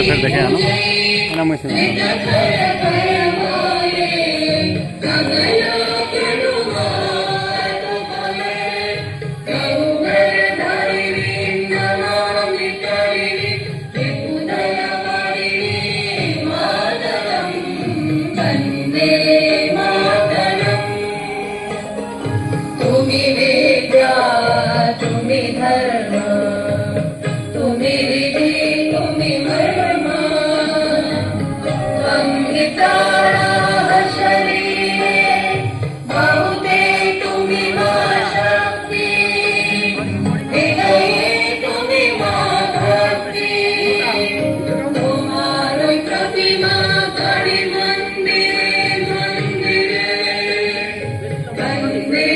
फिर देखे ना मुझे तुम्ही विद्या तुम्ही धर्म तुम्ही विधी तुम्ही मर्म त्वं शरीरे बहुते तुम्ही मा शक्ती हृदये तुम्ही मा भक्ती तुम्हारो प्रतिमा कड़ी मंदिरे मंदिरे वंदे